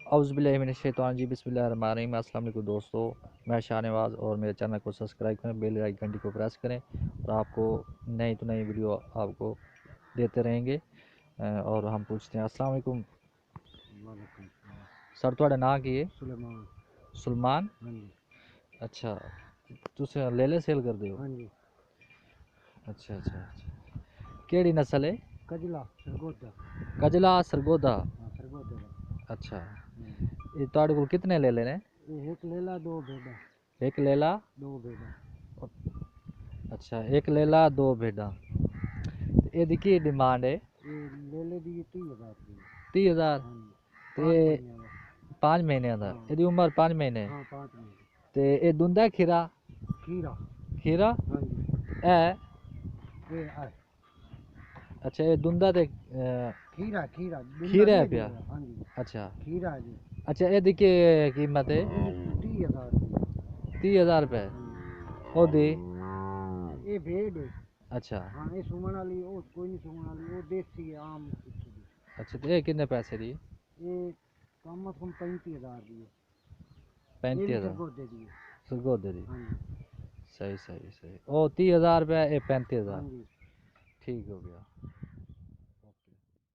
औज़ुबिल्लाहिमिनश्शैतानिर रजीम बिस्मिल्लाहिर्रहमानिर्रहीम। अस्सलाम वालेकुम दोस्तों, मैं शाहनवाज़ और मेरे चैनल को सब्सक्राइब करें, बेल आइकन घंटी को प्रेस करें और आपको नई तो नई वीडियो आपको देते रहेंगे। और हम पूछते हैं अस्सलाम वालेकुम सर, थोड़ा नाम की है? सुलेमान। अच्छा, तुस लेले सेल कर दे हो? अच्छा अच्छा अच्छा, केड़ी नस्ल है? कजला सरगोदा। कजला सरगोदा। सरगोदा का। अच्छा, ये ਤੁਹਾਡੇ ਕੋਲ कितने ले लेने? एक लेला दो भेड़ा। एक लेला दो भेड़ा। अच्छा, एक लेला दो भेड़ा। ਇਹਦੀ ਕੀ डिमांड है? ये लेले दी 30,000 रुपये। 30,000 ਤੇ 5 ਮਹੀਨਿਆਂ ਦਾ? ਇਹਦੀ ਉਮਰ 5 ਮਹੀਨੇ? हाँ 5 महीने। ਤੇ ਇਹ ਦੁੰਦਾ ਖੀਰਾ? खीरा। खीरा हाँ जी। ਇਹ ये है अच्छा, ये दुंदा ते खीरा खीरा खीरा है पिया? हाँ जी। अच्छा खीरा है जी। अच्छा, ਇਹਦੀ ਕੀ कीमत है? 30,000 रुपये। 30,000 रुपए ਉਹਦੀ? ये भेड़ है। अच्छा हाँ ये सुमन वाली, वो कोई नहीं सुमन वाली, वो देसी है आम। अच्छा, तो ये कितने पैसे दी? ये कम से कम 35,000 दी है। 35,000 सरगोदे दी है। सरगोदे दी? हाँ जी। सही सही सही। ओ 30,000 रुपये, ये 35,000। हाँ जी। ठीक हो गया।